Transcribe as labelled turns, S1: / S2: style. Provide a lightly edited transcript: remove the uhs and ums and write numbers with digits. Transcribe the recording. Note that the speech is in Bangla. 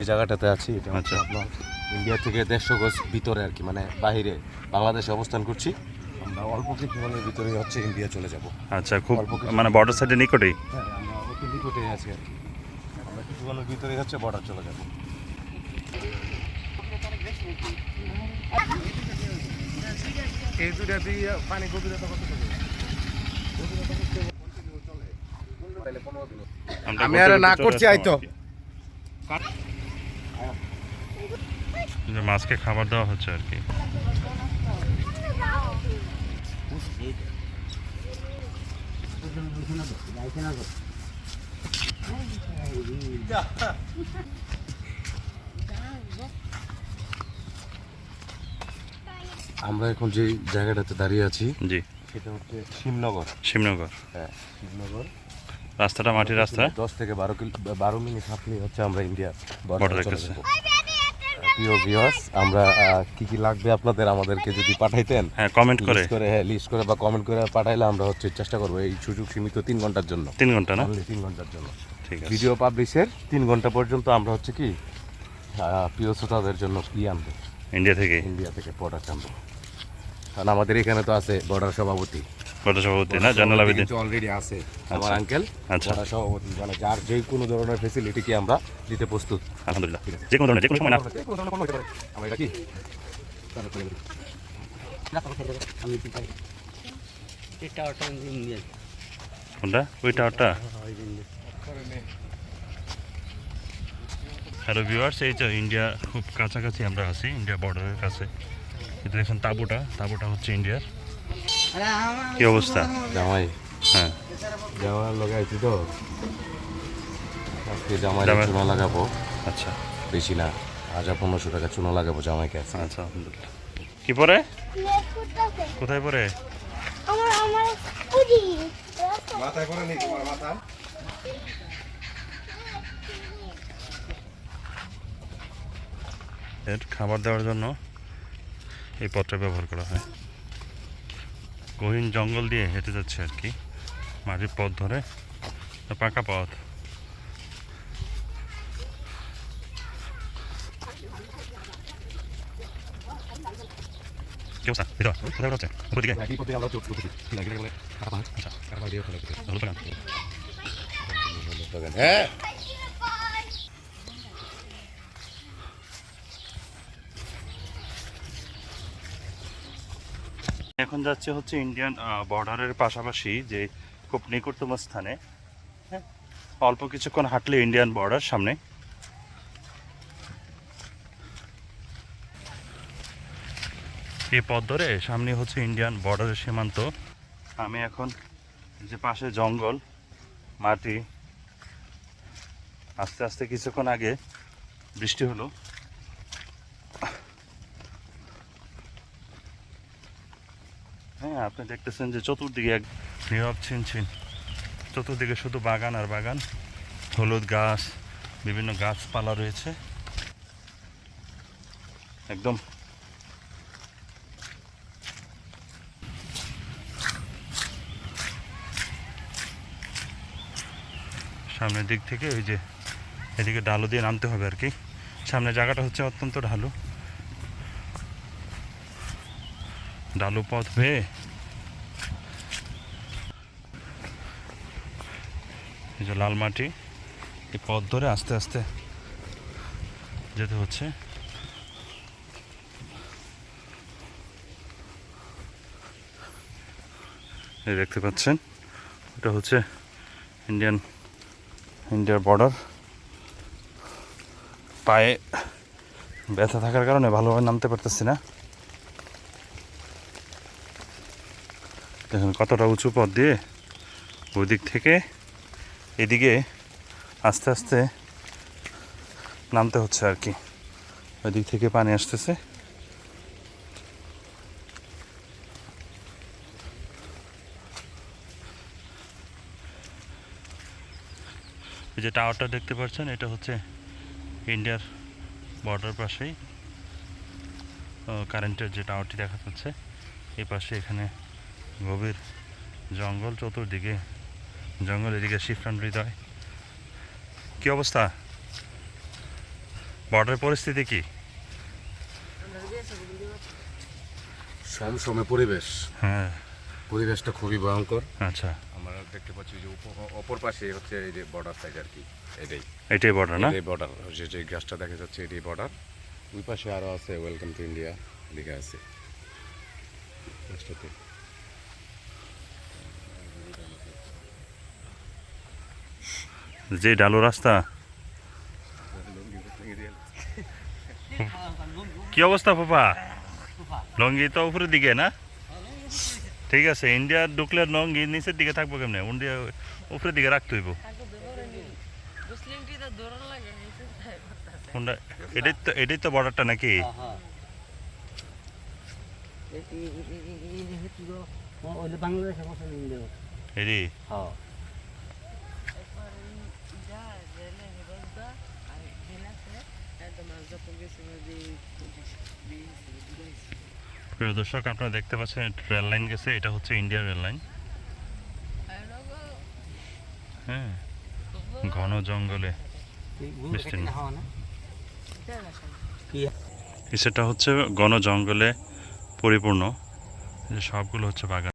S1: জায়গাটাতে আছি এটা হচ্ছে আপনার ইন্ডিয়া থেকে 150 গজ ভিতরে আর কি, মানে বাইরে বাংলাদেশে অবস্থান করছি আমরা। অল্প কিছুক্ষণের ভিতরেই হচ্ছে ইন্ডিয়া চলে যাব।
S2: আচ্ছা, খুব মানে বর্ডার সাইডে নিকটেই?
S1: হ্যাঁ, আমরা অতি নিকটেই আছি আর কি, আমরা কিছুক্ষণের ভিতরেই হচ্ছে বর্ডার চলে যাব। এই দুটা দিয়ে পানি গভীরতা কত হবে? আমি আর না করছি আইতো।
S2: মাছকে খাবার দেওয়া হচ্ছে আর কি।
S1: আমরা এখন যে জায়গাটাতে দাঁড়িয়ে আছি
S2: জি,
S1: সেটা হচ্ছে শিবনগর।
S2: শিবনগর,
S1: হ্যাঁ শিবনগর।
S2: রাস্তাটা মাটির রাস্তা।
S1: 10 থেকে 12 মিনিট হাঁটলে হচ্ছে আমরা ইন্ডিয়া
S2: বর্ডার
S1: বর্ডারে চলে
S2: দেখতেছি।
S1: যাব। প্রিয় ভিউয়ার্স, আমরা কি কি লাগবে আপনাদের আমাদেরকে যদি পাঠাইতেন,
S2: হ্যাঁ কমেন্ট করে,
S1: লিস্ট করে বা কমেন্ট করে পাঠাইলে আমরা হচ্ছে চেষ্টা করবো। এই সুযোগ সীমিত 3 ঘন্টার জন্য।
S2: 3 ঘন্টা না?
S1: 3 ঘন্টার জন্য
S2: ঠিক আছে।
S1: ভিডিও পাবলিশের 3 ঘন্টা পর্যন্ত আমরা হচ্ছে কি প্রিয় শ্রোতাদের জন্য কি আনবো
S2: ইন্ডিয়া থেকে
S1: প্রোডাক্ট আনবো। কারণ আমাদের এখানে তো আছে বর্ডার সভাপতি,
S2: বর্ডার সভাপতি না, জানাল আবেদিন
S1: অলরেডি আছে আমার
S2: আচ্ছা।
S1: আঙ্কেল।
S2: আচ্ছা,
S1: বর্ডার সভাপতি মানে যার যে কোনো ধরনের ফেসিলিটিকে আমরা দিতে প্রস্তুত।
S2: আলহামদুলিল্লাহ। যে কোনো ধরনের, যে কোনো সময় না।
S1: আমরা এটা কি
S2: কোনটা? ওই টাওয়ারটা? হ্যালো ভিউয়ার্স, এই তো ইন্ডিয়া খুব কাছাকাছি আমরা আছি, ইন্ডিয়া বর্ডারের কাছে। কিন্তু দেখুন তাঁবুটা হচ্ছে ইন্ডিয়ার। কি অবস্থা?
S1: জামাই,
S2: হ্যাঁ
S1: জামাই লাগাইছি তো আজকে জামাই
S2: জামাই।
S1: চুনা লাগাবো।
S2: আচ্ছা
S1: বেশি না, 1500 টাকা চুনা লাগাবো জামাইকে আজকে।
S2: আচ্ছা, আলহামদুলিল্লাহ। কি পরে? কোথায় পরে?
S1: মাথায় করে নেই তোমার মাথা।
S2: এর খাবার দেওয়ার জন্য এই পথটা ব্যবহার করা হয়। গহীন জঙ্গল দিয়ে হেঁটে যাচ্ছে আর কি, মাটির পথ ধরে, পাকা পথ। কি অবস্থা? ভিতর কোথায় বেরোচ্ছে? উপর দিকে?
S1: হ্যাঁ
S2: এখন যাচ্ছে হচ্ছে ইন্ডিয়ান বর্ডারের পাশাপাশি যে খুব নিকটতম স্থানে। হ্যাঁ, অল্প কিছুক্ষণ হাঁটলে ইন্ডিয়ান বর্ডার সামনে। এই পথ ধরে সামনে হচ্ছে ইন্ডিয়ান বর্ডারের সীমান্ত। আমি এখন যে পাশে জঙ্গল, মাটি, আস্তে আস্তে কিছুক্ষণ আগে বৃষ্টি হলো। হ্যাঁ, আপনি দেখতেছেন যে চতুর্দিকে এক নীরব ছিনছিন, চতুর্দিকে শুধু বাগান আর বাগান, হলুদ গাছ, বিভিন্ন গাছপালা রয়েছে একদম। সামনের দিক থেকে ওই যে এদিকে ঢালু দিয়ে নামতে হবে আর কি। সামনের জায়গাটা হচ্ছে অত্যন্ত ঢালু পথ হয়ে এই যে লাল মাটি, এই পথ ধরে আস্তে আস্তে যেতে হচ্ছে। এই দেখতে পাচ্ছেন, এটা হচ্ছে ইন্ডিয়ার বর্ডার। পায়ে ব্যথা থাকার কারণে ভালোভাবে নামতে পারতেছি না। দেখুন কতটা উঁচু পথ দিয়ে ওই দিক থেকে এদিকে আস্তে আস্তে নামতে হচ্ছে আর কি। ওই দিক থেকে পানি আসতেছে। এই যে টাওয়ারটা দেখতে পাচ্ছেন, এটা হচ্ছে ইন্ডিয়ার বর্ডার পাশেই কারেন্টের যে টাওয়ারটি দেখা যাচ্ছে। এই পাশে এখানে গভীর জঙ্গল, চতুর্দিকে জঙ্গল, এদিকে শিফরান হৃদয়। কি অবস্থা? বর্ডারের পরিস্থিতি কি?
S1: সমসমে পরিবেশ,
S2: হ্যাঁ,
S1: পরিবেশটা খুবই ভয়ঙ্কর।
S2: আচ্ছা,
S1: আমরা দেখতে পাচ্ছি যে অপর পাশে হচ্ছে এই যে বর্ডার সাইড আর কি, এটাই
S2: এটাই বর্ডার না?
S1: এটাই বর্ডার, যে গাছটা দেখা যাচ্ছে এটাই বর্ডার। ওই পাশে আরও আছে ওয়েলকাম টু ইন্ডিয়া লেখা আছে গাছটাতে।
S2: যে ডালু রাস্তা, কি অবস্থা পাপা? লঙ্গি তো উপরের দিকে না? ঠিক আছে, ইন্ডিয়া ঢুকলে লঙ্গি নিচের দিকে থাকবো কেমনে? ইন্ডিয়া উপরের দিকে রাখতে হইব। কোনটা? এটাই তো বর্ডারটা নাকি? এটি প্রিয় দর্শক, আপনারা দেখতে পাচ্ছেন রেল লাইন গেছে, এটা হচ্ছে ইন্ডিয়ার রেল লাইন। হ্যাঁ, ঘন জঙ্গলে বিস্তীর্ণ। সেটা হচ্ছে ঘন জঙ্গলে পরিপূর্ণ, যে সবগুলো হচ্ছে বাগান।